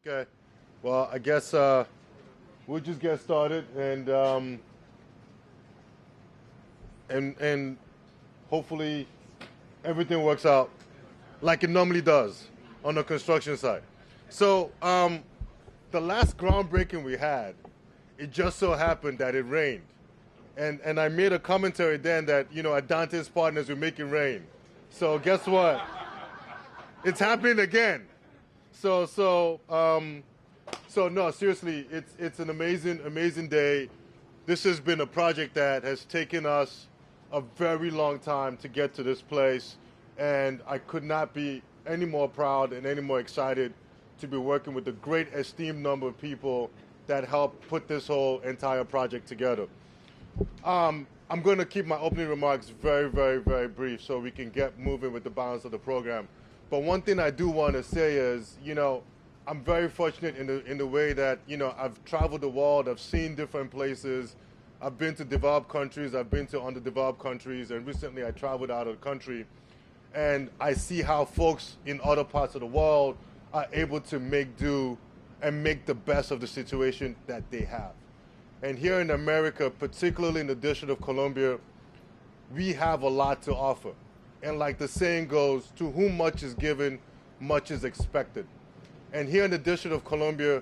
Okay. Well, I guess we'll just get started and hopefully everything works out like it normally does on the construction site. So the last groundbreaking we had, it just so happened that it rained. And I made a commentary then that, at Dante's Partners, we're making rain. So guess what? It's happening again. So no, seriously, it's an amazing day. This has been a project that has taken us a very long time to get to this place, and I could not be any more proud and any more excited to be working with the great esteemed number of people that helped put this whole entire project together. I'm going to keep my opening remarks very, very, very brief so we can get moving with the balance of the program. But one thing I do want to say is, I'm very fortunate in the way that, I've traveled the world, I've seen different places, I've been to developed countries, I've been to underdeveloped countries, and recently I traveled out of the country, and I see how folks in other parts of the world are able to make do and make the best of the situation that they have. And here in America, particularly in the District of Columbia, we have a lot to offer. And like the saying goes, to whom much is given, much is expected. And here in the District of Columbia,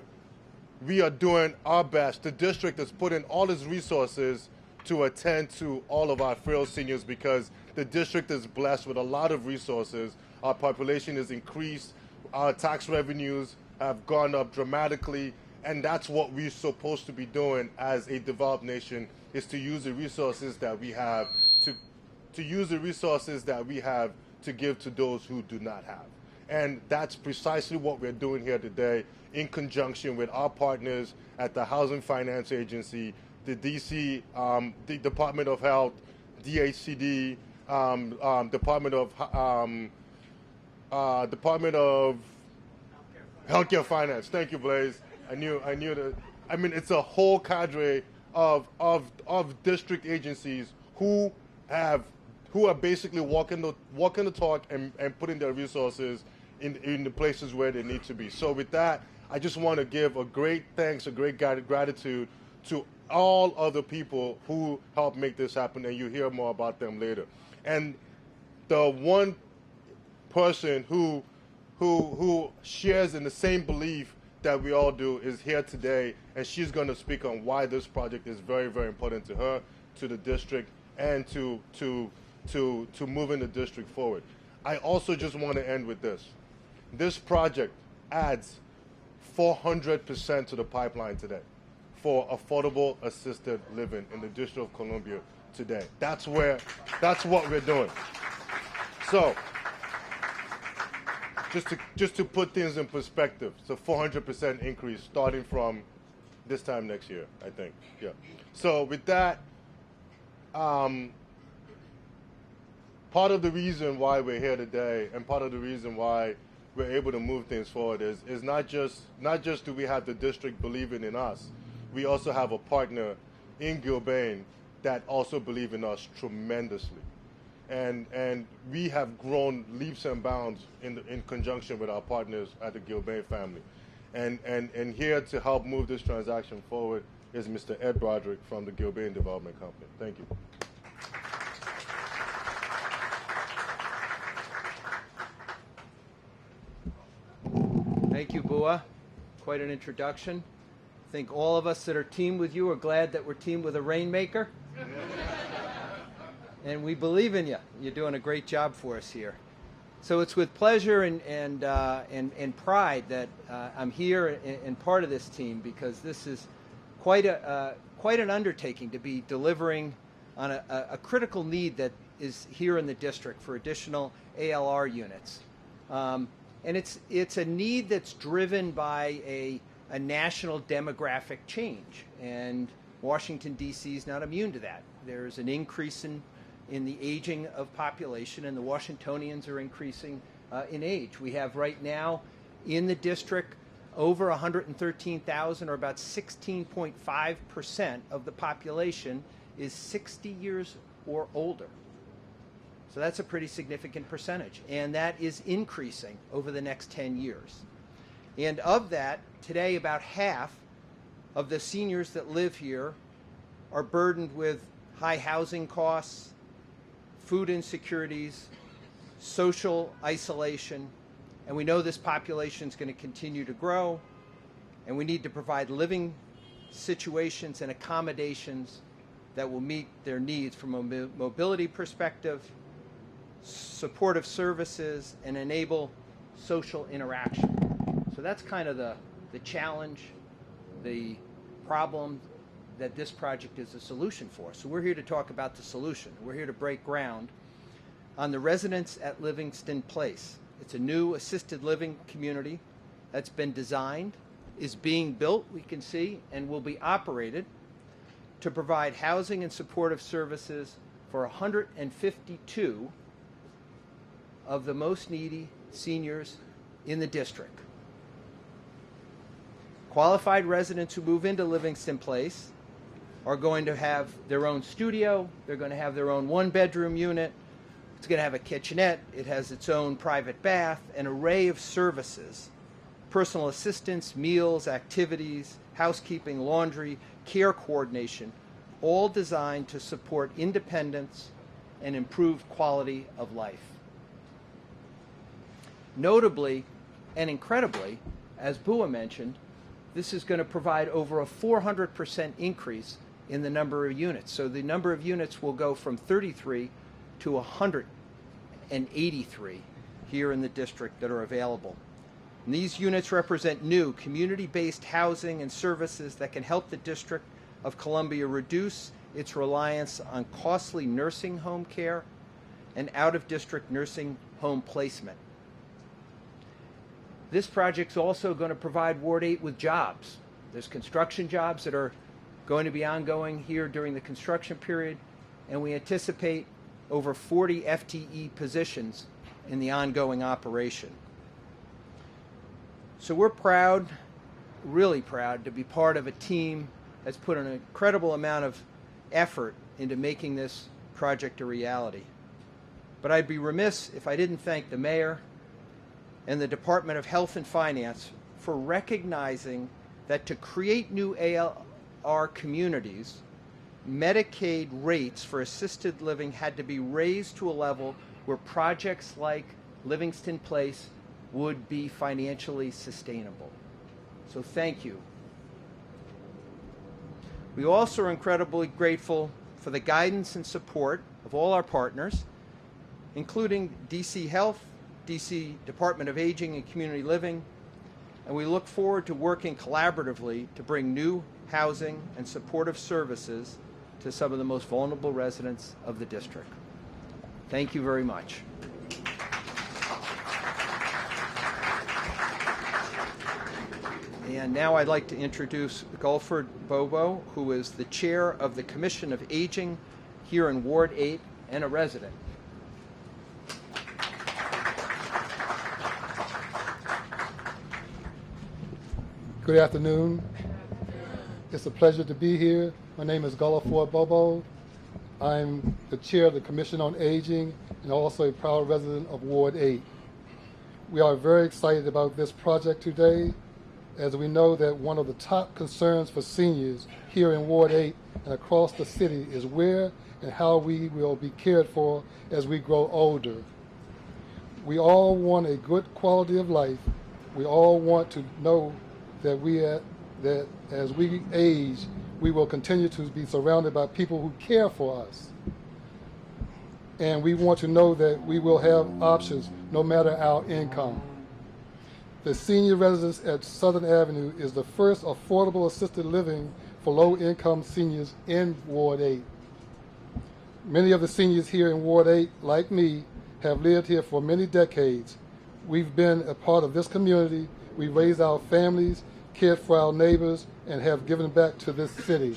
we are doing our best. The district has put in all its resources to attend to all of our frail seniors because the district is blessed with a lot of resources. Our population is increased. Our tax revenues have gone up dramatically. And that's what we're supposed to be doing as a developed nation, is to use the resources that we have to use the resources that we have to give to those who do not have. And that's precisely what we're doing here today in conjunction with our partners at the Housing Finance Agency, the DC, the Department of Health, DHCD, Department of Healthcare Finance. Thank you, Blaze. I knew that. I mean, it's a whole cadre of district agencies who are basically walking the talk and putting their resources in the places where they need to be. So with that, I just want to give a great thanks, a great gratitude to all other people who helped make this happen, and you'll hear more about them later. And the one person who shares in the same belief that we all do is here today, and she's going to speak on why this project is very, very important to her, to the district, and to moving the district forward. I also just want to end with this. This project adds 400% to the pipeline today for affordable assisted living in the District of Columbia today. That's what we're doing. So, just to put things in perspective, it's a 400% increase starting from this time next year, I think. Yeah. So with that, part of the reason why we're here today, and part of the reason why we're able to move things forward is not just do we have the district believing in us, we also have a partner in Gilbane that also believe in us tremendously. And we have grown leaps and bounds in conjunction with our partners at the Gilbane family. And here to help move this transaction forward is Mr. Ed Broderick from the Gilbane Development Company. Thank you. Thank you, Bua. Quite an introduction. I think all of us that are teamed with you are glad that we're teamed with a rainmaker. And we believe in you. You're doing a great job for us here. So it's with pleasure and pride that I'm here and part of this team, because this is quite an undertaking to be delivering on a critical need that is here in the district for additional ALR units. And it's a need that's driven by a national demographic change, and Washington, D.C. is not immune to that. There's an increase in the aging of population, and the Washingtonians are increasing in age. We have right now in the district over 113,000, or about 16.5% of the population is 60 years or older. So that's a pretty significant percentage, and that is increasing over the next 10 years. And of that, today about half of the seniors that live here are burdened with high housing costs, food insecurities, social isolation, and we know this population is going to continue to grow, and we need to provide living situations and accommodations that will meet their needs from a mobility perspective, supportive services, and enable social interaction. So that's kind of the challenge, the problem that this project is a solution for. So we're here to talk about the solution. We're here to break ground on the residence at Livingston Place. It's a new assisted living community that's been designed, is being built, we can see, and will be operated to provide housing and supportive services for 152 of the most needy seniors in the district. Qualified residents who move into Livingston Place are going to have their own studio, they're going to have their own one-bedroom unit, it's going to have a kitchenette, it has its own private bath, an array of services, personal assistance, meals, activities, housekeeping, laundry, care coordination, all designed to support independence and improve quality of life. Notably and incredibly, as Bua mentioned, this is going to provide over a 400% increase in the number of units. So the number of units will go from 33 to 183 here in the district that are available. And these units represent new community-based housing and services that can help the District of Columbia reduce its reliance on costly nursing home care and out-of-district nursing home placement. This project's also going to provide Ward 8 with jobs. There's construction jobs that are going to be ongoing here during the construction period, and we anticipate over 40 FTE positions in the ongoing operation. So we're proud, really proud, to be part of a team that's put an incredible amount of effort into making this project a reality. But I'd be remiss if I didn't thank the mayor and the Department of Health and Finance for recognizing that to create new ALR communities, Medicaid rates for assisted living had to be raised to a level where projects like Livingston Place would be financially sustainable. So thank you. We also are incredibly grateful for the guidance and support of all our partners, including DC Health, DC Department of Aging and Community Living, and we look forward to working collaboratively to bring new housing and supportive services to some of the most vulnerable residents of the district. Thank you very much. And now I'd like to introduce Gulford Bobo, who is the chair of the Commission of Aging here in Ward 8 and a resident. Good afternoon. It's a pleasure to be here. My name is Gulford Bobo. I'm the chair of the Commission on Aging and also a proud resident of Ward 8. We are very excited about this project today, as we know that one of the top concerns for seniors here in Ward 8 and across the city is where and how we will be cared for as we grow older. We all want a good quality of life. We all want to know that that as we age, we will continue to be surrounded by people who care for us. And we want to know that we will have options no matter our income. The senior residence at Southern Avenue is the first affordable assisted living for low-income seniors in Ward 8. Many of the seniors here in Ward 8, like me, have lived here for many decades. We've been a part of this community. We raised our families, cared for our neighbors, and have given back to this city.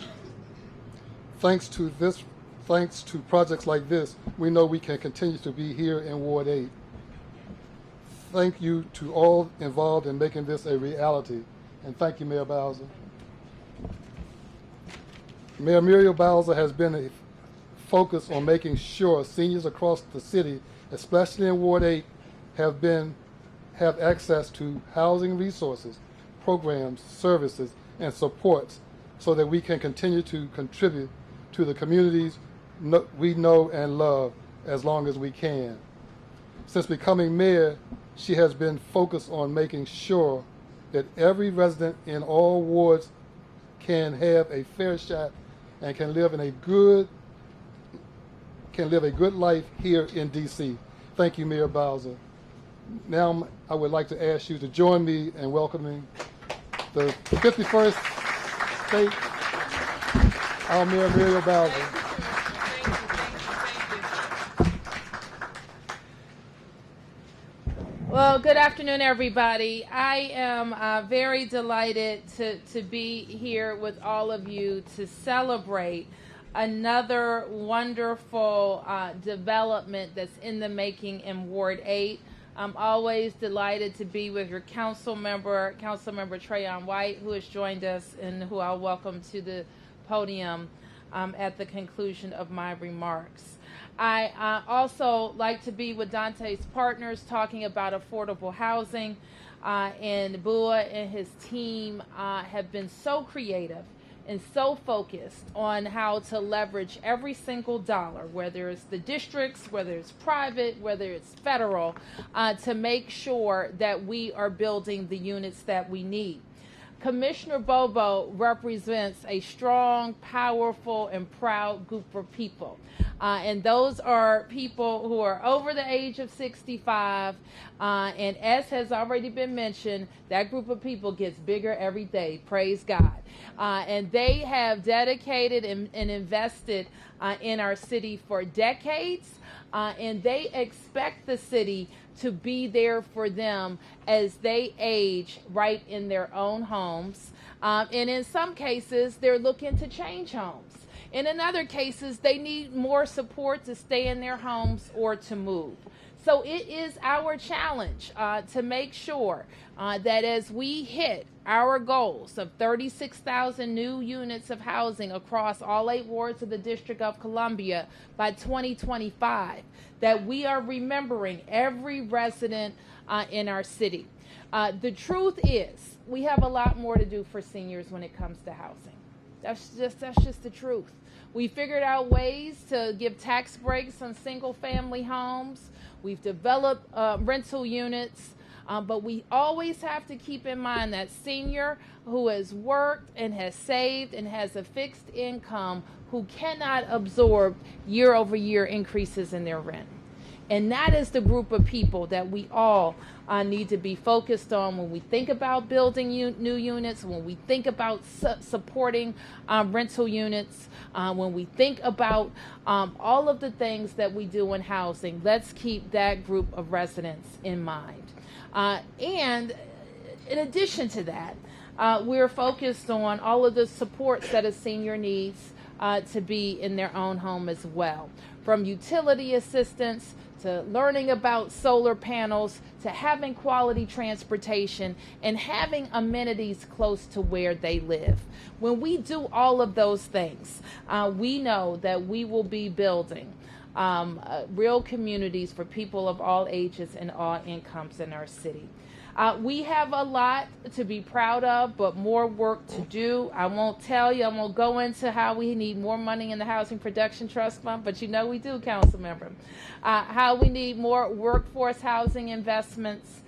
Thanks to projects like this, we know we can continue to be here in Ward 8. Thank you to all involved in making this a reality, and thank you, Mayor Bowser. Mayor Muriel Bowser has been a focus on making sure seniors across the city, especially in Ward 8, have access to housing resources, programs, services, and supports so that we can continue to contribute to the communities we know and love as long as we can. Since becoming mayor, she has been focused on making sure that every resident in all wards can have a fair shot and can live a good life here in D.C. Thank you, Mayor Bowser. Now I would like to ask you to join me in welcoming the 51st state, our Mayor Muriel Bowser. Well, good afternoon, everybody. I am very delighted to be here with all of you to celebrate another wonderful development that's in the making in Ward 8. I'm always delighted to be with your Councilmember Trayon White, who has joined us and who I'll welcome to the podium at the conclusion of my remarks. I also like to be with Dante's partners talking about affordable housing, and Bua and his team have been so creative and so focused on how to leverage every single dollar, whether it's the districts, whether it's private, whether it's federal, to make sure that we are building the units that we need. Commissioner Bobo represents a strong, powerful, and proud group of people. And those are people who are over the age of 65. And as has already been mentioned, that group of people gets bigger every day. Praise God. And they have dedicated and invested in our city for decades. And they expect the city to be there for them as they age right in their own homes. And in some cases, they're looking to change homes. In other cases, they need more support to stay in their homes or to move. So it is our challenge to make sure that as we hit our goals of 36,000 new units of housing across all 8 wards of the District of Columbia by 2025, that we are remembering every resident in our city. The truth is, we have a lot more to do for seniors when it comes to housing. That's just the truth. We figured out ways to give tax breaks on single-family homes. We've developed rental units, but we always have to keep in mind that senior who has worked and has saved and has a fixed income who cannot absorb year-over-year increases in their rent. And that is the group of people that we all need to be focused on when we think about building new units, when we think about supporting rental units, when we think about all of the things that we do in housing. Let's keep that group of residents in mind. And in addition to that, we're focused on all of the supports that a senior needs to be in their own home as well, from utility assistance to learning about solar panels, to having quality transportation, and having amenities close to where they live. When we do all of those things, we know that we will be building real communities for people of all ages and all incomes in our city. We have a lot to be proud of, but more work to do. I won't tell you, I won't go into how we need more money in the Housing Production Trust Fund, but you know we do, council member. How we need more workforce housing investments.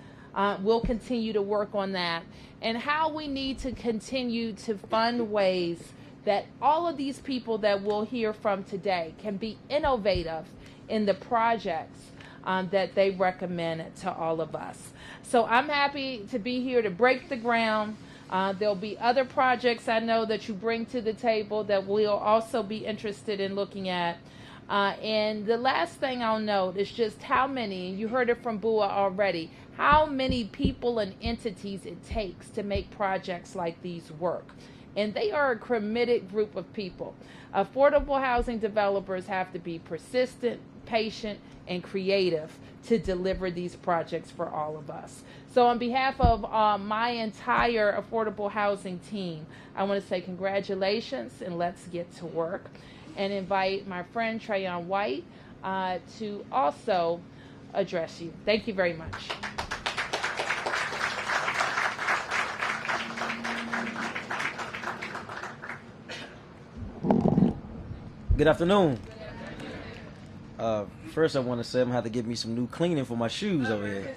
We'll continue to work on that. And how we need to continue to fund ways that all of these people that we'll hear from today can be innovative in the projects that they recommend to all of us. So I'm happy to be here to break the ground. There'll be other projects I know that you bring to the table that we'll also be interested in looking at. And the last thing I'll note is just how many, you heard it from Bua already, how many people and entities it takes to make projects like these work. And they are a committed group of people. Affordable housing developers have to be persistent, patient, and creative to deliver these projects for all of us. So on behalf of my entire affordable housing team, I want to say congratulations and let's get to work, and invite my friend Trayon White to also address you. Thank you very much. Good afternoon. First, I want to say I'm going to have to get me some new cleaning for my shoes over here.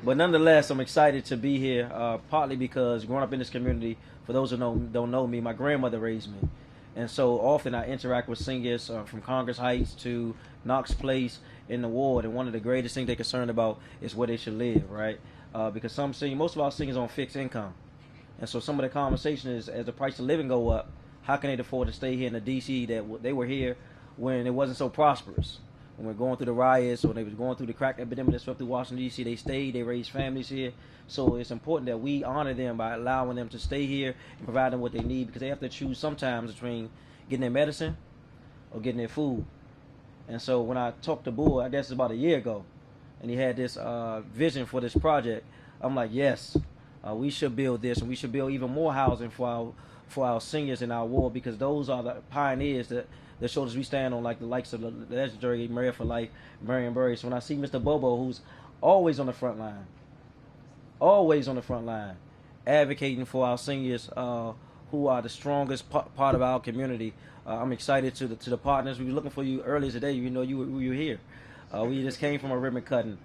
But nonetheless, I'm excited to be here, partly because growing up in this community, for those who don't know me, my grandmother raised me. And so often I interact with seniors from Congress Heights to Knox Place in the ward, and one of the greatest things they're concerned about is where they should live, right? Because most of our seniors on fixed income. And so some of the conversation is, as the price of living go up, how can they afford to stay here in the D.C. that they were here when it wasn't so prosperous? When we're going through the riots or they was going through the crack epidemic that swept through Washington, D.C., they stayed, they raised families here. So it's important that we honor them by allowing them to stay here and provide them what they need, because they have to choose sometimes between getting their medicine or getting their food. And so when I talked to Bull, I guess it's about a year ago, and he had this vision for this project, I'm like, yes, we should build this, and we should build even more housing for our seniors in our ward, because those are the pioneers that shoulders we stand on, like the likes of the legendary Mayor for Life, Marion Burry. So when I see Mr. Bobo, who's always on the front line, advocating for our seniors who are the strongest part of our community, I'm excited to the partners. We were looking for you earlier today. You know, you were here. We just came from a ribbon cutting.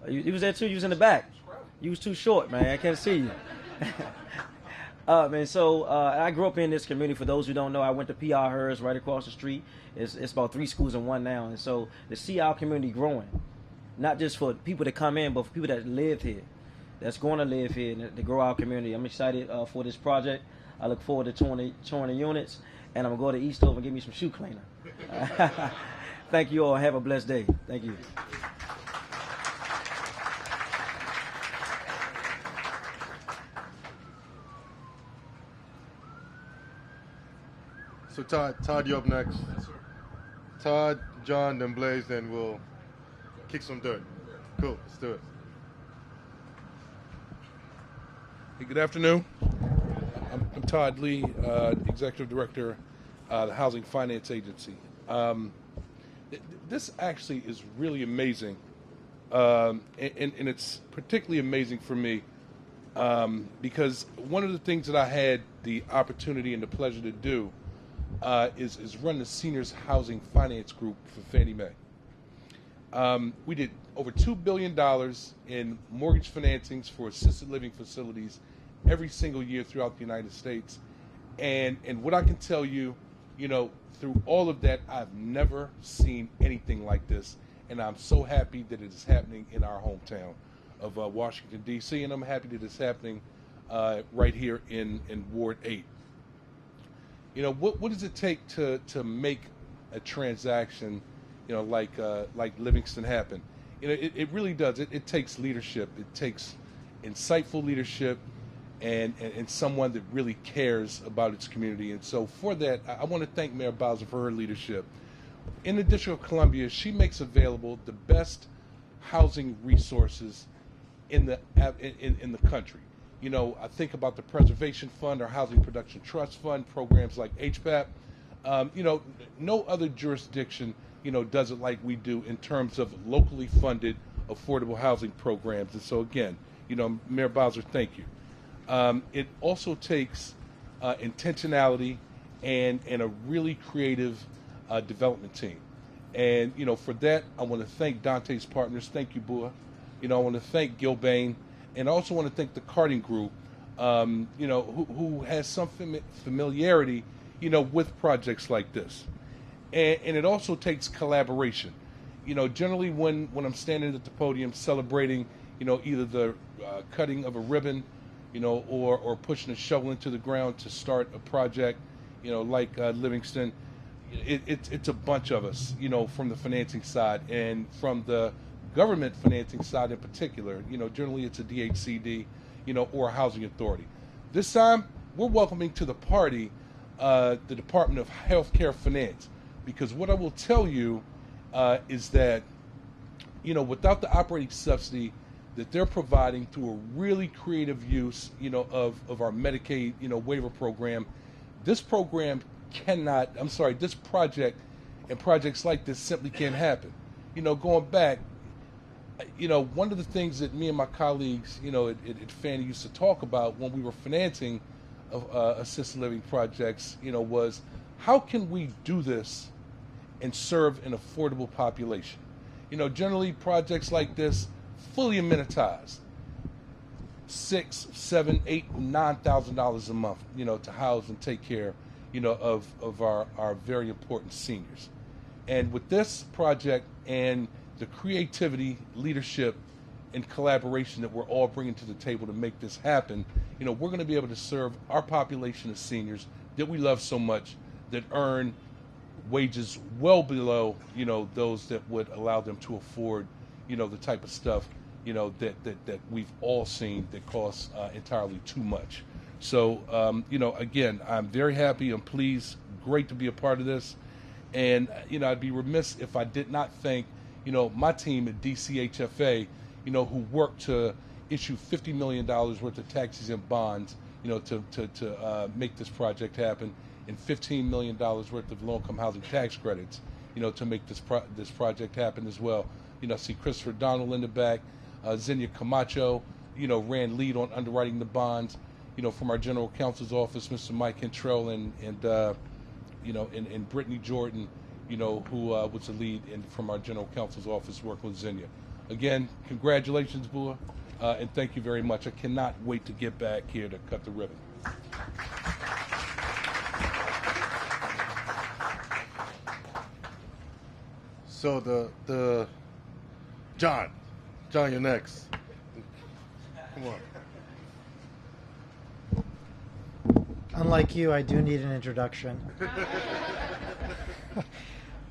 You was there too. You was in the back. You was too short, man. I can't see you. I grew up in this community. For those who don't know, I went to P.R. Hurst right across the street. It's about 3 schools in one now. And so to see our community growing, not just for people that come in, but for people that live here, that's going to live here, and to grow our community. I'm excited for this project. I look forward to touring the units, and I'm going to go to Eastover and get me some shoe cleaner. Thank you all. Have a blessed day. Thank you. So Todd, you up next. Yes, sir. Todd, John, then Blaze, then we'll kick some dirt. Cool, let's do it. Hey, good afternoon. I'm Todd Lee, Executive Director of the Housing Finance Agency. This actually is really amazing, and it's particularly amazing for me because one of the things that I had the opportunity and the pleasure to do is run the Seniors Housing Finance Group for Fannie Mae. We did over $2 billion in mortgage financings for assisted living facilities every single year throughout the United States. And what I can tell you, through all of that, I've never seen anything like this. And I'm so happy that it is happening in our hometown of Washington, D.C., and I'm happy that it's happening right here in Ward 8. What does it take to make a transaction, like Livingston happen? It really does. It takes leadership. It takes insightful leadership and someone that really cares about its community. And so for that, I want to thank Mayor Bowser for her leadership. In the District of Columbia, she makes available the best housing resources in the country. I think about the Preservation Fund, our Housing Production Trust Fund, programs like HPAP. No other jurisdiction, does it like we do in terms of locally funded affordable housing programs. And so again, Mayor Bowser, thank you. It also takes intentionality and a really creative development team. And, for that, I want to thank Dante's partners. Thank you, Bua. I want to thank Gilbane. And I also want to thank the Carding Group, who has some familiarity, with projects like this. And it also takes collaboration. Generally when I'm standing at the podium celebrating, either the cutting of a ribbon, or pushing a shovel into the ground to start a project, like Livingston, it's a bunch of us, from the financing side and from the government financing side in particular. Generally it's a DHCD, or a housing authority. This time, we're welcoming to the party the Department of Healthcare Finance, because what I will tell you is that, without the operating subsidy that they're providing through a really creative use, of our Medicaid, waiver program, this project and projects like this simply can't happen. Going back, one of the things that me and my colleagues, at Fannie used to talk about when we were financing assisted living projects, was how can we do this and serve an affordable population? Generally projects like this, fully amenitized, $6,000, $7,000, $8,000, $9,000 a month, to house and take care, of our very important seniors. And with this project and the creativity, leadership, and collaboration that we're all bringing to the table to make this happen, we're going to be able to serve our population of seniors that we love so much, that earn wages well below, those that would allow them to afford, the type of stuff, that we've all seen that costs entirely too much. So, again, I'm very happy. I'm pleased. Great to be a part of this. And, I'd be remiss if I did not thank, my team at DCHFA, who worked to issue $50 million worth of tax-exempt bonds, to make this project happen, and $15 million worth of low-income housing tax credits, to make this project happen as well. I see Christopher Donald in the back, Xenia Camacho, ran lead on underwriting the bonds, from our general counsel's office, Mr. Mike Cantrell and Brittany Jordan, who was the lead from our general counsel's office working with Xenia. Again, congratulations, Bua, and thank you very much. I cannot wait to get back here to cut the ribbon. So the John, you're next. Come on. Unlike you, I do need an introduction.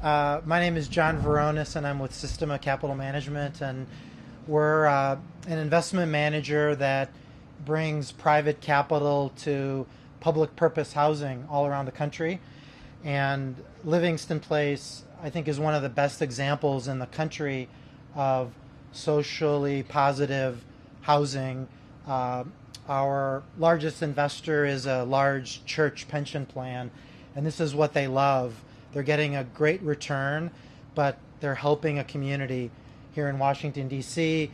My name is John Veronis, and I'm with Systema Capital Management, and we're an investment manager that brings private capital to public purpose housing all around the country. And Livingston Place, I think, is one of the best examples in the country of socially positive housing. Our largest investor is a large church pension plan, and this is what they love. They're getting a great return, but they're helping a community here in Washington, D.C.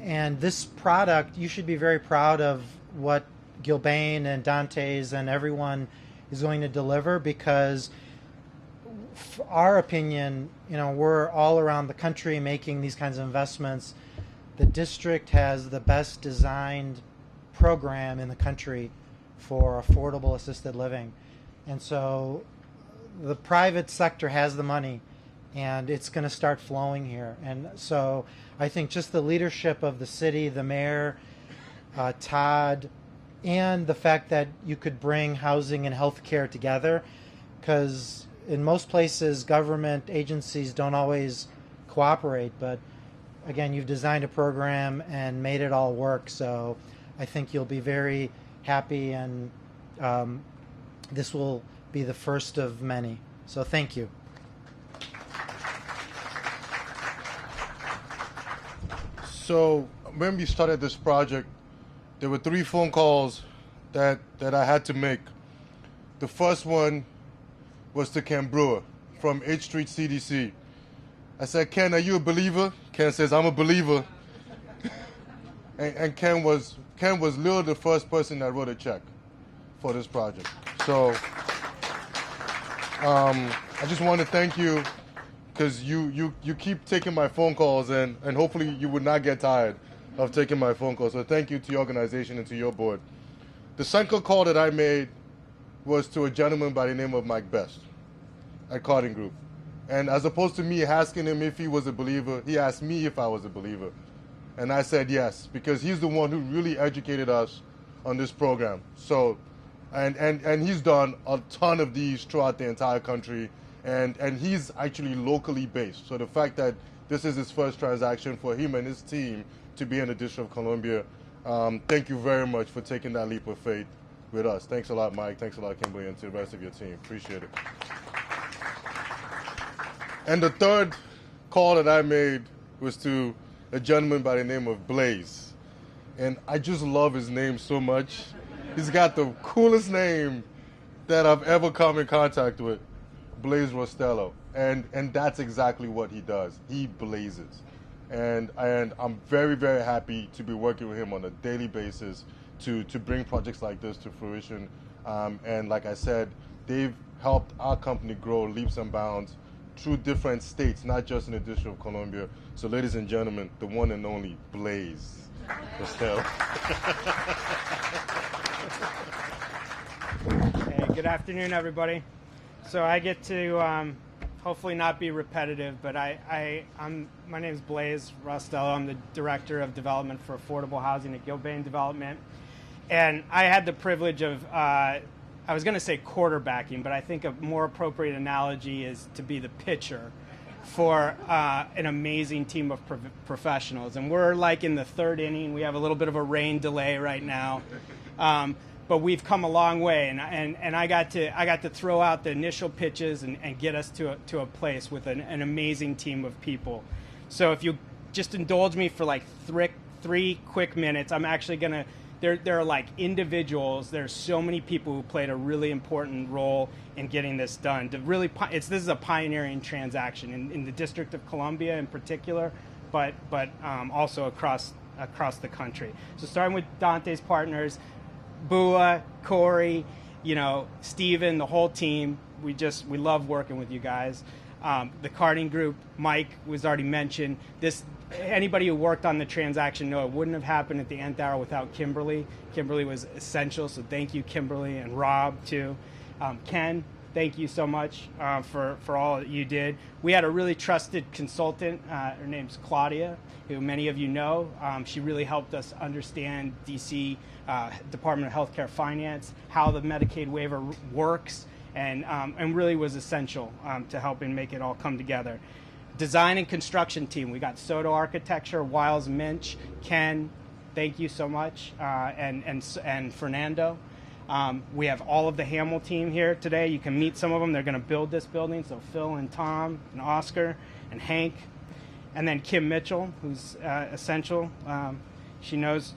And this product, you should be very proud of what Gilbane and Dante's and everyone is going to deliver, because our opinion, we're all around the country making these kinds of investments. The district has the best designed program in the country for affordable assisted living. And so the private sector has the money, and it's going to start flowing here. And so I think just the leadership of the city, the mayor, Todd, and the fact that you could bring housing and healthcare together, because in most places government agencies don't always cooperate, but again, you've designed a program and made it all work. So I think you'll be very happy, and this will be the first of many. So thank you. So when we started this project, there were 3 phone calls that I had to make. The first one was to Ken Brewer from 8th Street CDC. I said, Ken, are you a believer? Ken says, I'm a believer. and Ken was literally the first person that wrote a check for this project. So I just want to thank you, because you keep taking my phone calls, and hopefully you would not get tired of taking my phone calls. So thank you to your organization and to your board. The second call that I made was to a gentleman by the name of Mike Best at Carding Group. And as opposed to me asking him if he was a believer, he asked me if I was a believer. And I said yes, because he's the one who really educated us on this program. So, and he's done a ton of these throughout the entire country, and he's actually locally based. So the fact that this is his first transaction for him and his team to be in the District of Columbia, thank you very much for taking that leap of faith with us. Thanks a lot, Mike. Thanks a lot, Kimberly, and to the rest of your team. Appreciate it. And the third call that I made was to a gentleman by the name of Blaze. And I just love his name so much. He's got the coolest name that I've ever come in contact with, Blaze Rostello. And that's exactly what he does. He blazes. And I'm very, very happy to be working with him on a daily basis to bring projects like this to fruition. And like I said, they've helped our company grow leaps and bounds through different states, not just in the District of Columbia. So ladies and gentlemen, the one and only Blaze Costello. Hey, good afternoon, everybody. So I get to hopefully not be repetitive, but my name is Blaze Rostello. I'm the Director of Development for Affordable Housing at Gilbane Development. And I had the privilege of, I was going to say quarterbacking, but I think a more appropriate analogy is to be the pitcher for an amazing team of professionals. And we're like in the third inning. We have a little bit of a rain delay right now. But we've come a long way, and I got to throw out the initial pitches and get us to a place with an amazing team of people. So if you just indulge me for like three quick minutes, I'm actually gonna. There are like individuals. There's so many people who played a really important role in getting this done. This is a pioneering transaction in the District of Columbia in particular, but also across the country. So starting with Dante's partners. Bua, Corey, Steven, the whole team. We love working with you guys. The karting group, Mike was already mentioned. Anybody who worked on the transaction know it wouldn't have happened at the nth hour without Kimberly. Kimberly was essential, so thank you, Kimberly, and Rob too. Ken, thank you so much for all that you did. We had a really trusted consultant. Her name's Claudia, who many of you know. She really helped us understand DC Department of Healthcare Finance, how the Medicaid waiver works, and really was essential to helping make it all come together. Design and construction team, we got Soto Architecture, Wiles Minch, Ken, thank you so much, and Fernando. We have all of the Hamel team here today. You can meet some of them. They're going to build this building. So Phil and Tom and Oscar and Hank, and then Kim Mitchell, who's essential. She knows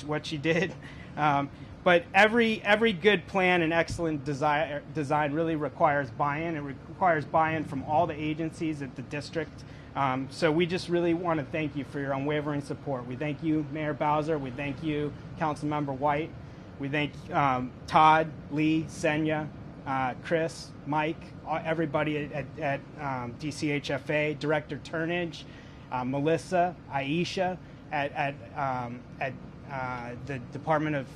what she did. But every good plan and excellent design really requires buy-in. It requires buy-in from all the agencies at the district. So we just really want to thank you for your unwavering support. We thank you, Mayor Bowser. We thank you, Councilmember White. We thank Todd, Lee, Senya, Chris, Mike, everybody at DCHFA, Director Turnage, Melissa, Aisha at the Department of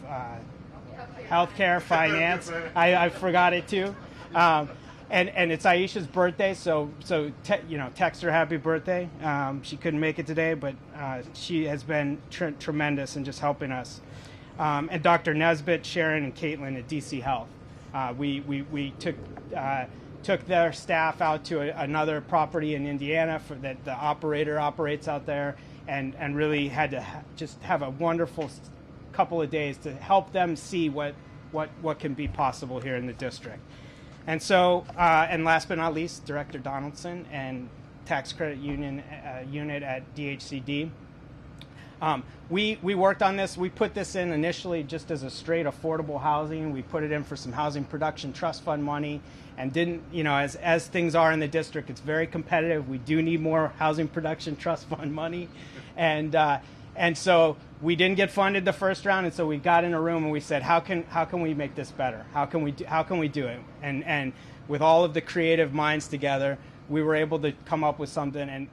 Healthcare, Finance. I forgot it too. And it's Aisha's birthday, so text her happy birthday. She couldn't make it today, but she has been tremendous in just helping us. And Dr. Nesbitt, Sharon, and Caitlin at DC Health. We took their staff out to another property in Indiana that the operator operates out there, and really had to just have a wonderful couple of days to help them see what can be possible here in the district. And so, and last but not least, Director Donaldson and Tax Credit Unit at DHCD. We worked on this. We put this in initially just as a straight affordable housing. We put it in for some housing production trust fund money, and didn't, as things are in the district, it's very competitive. We do need more housing production trust fund money, and so we didn't get funded the first round, and so we got in a room and we said, how can we make this better? How can we do it? And with all of the creative minds together, we were able to come up with something. And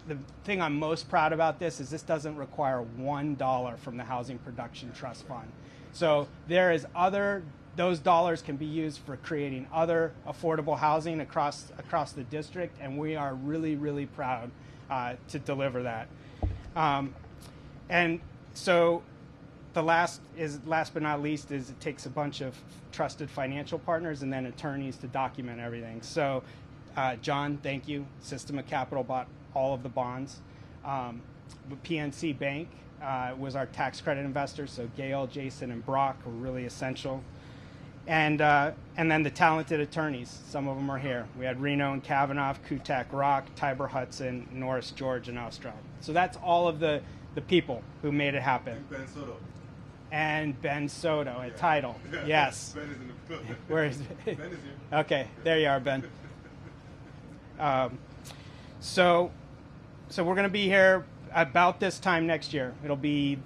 the thing I'm most proud about this is this doesn't require $1 from the Housing Production Trust Fund. So those dollars can be used for creating other affordable housing across the district, and we are really, really proud to deliver that. And so the last but not least is it takes a bunch of trusted financial partners and then attorneys to document everything. So John, thank you. System of Capital bought all of the bonds. PNC Bank was our tax credit investor, so Gail, Jason, and Brock were really essential. And then the talented attorneys, some of them are here. We had Reno and Kavanaugh, Kutak Rock, Tiber Hudson, Norris George, and Ostrov. So that's all of the people who made it happen. And Ben Soto. And Ben Soto at Title. Yes. Ben is in the building. Where is Ben is here. Okay, there you are, Ben. So we're going to be here about this time next year. It'll be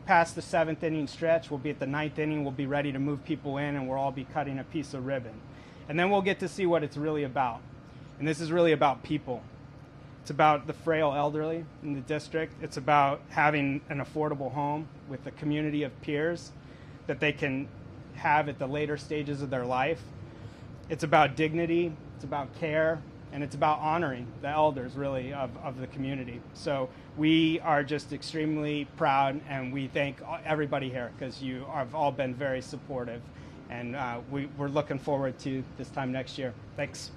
past the 7th inning stretch. We'll be at the 9th inning. We'll be ready to move people in, and we'll all be cutting a piece of ribbon. And then we'll get to see what it's really about. And this is really about people. It's about the frail elderly in the district. It's about having an affordable home with a community of peers that they can have at the later stages of their life. It's about dignity. It's about care. And it's about honoring the elders, really, of the community. So we are just extremely proud, and we thank everybody here because you have all been very supportive. And we're looking forward to this time next year. Thanks.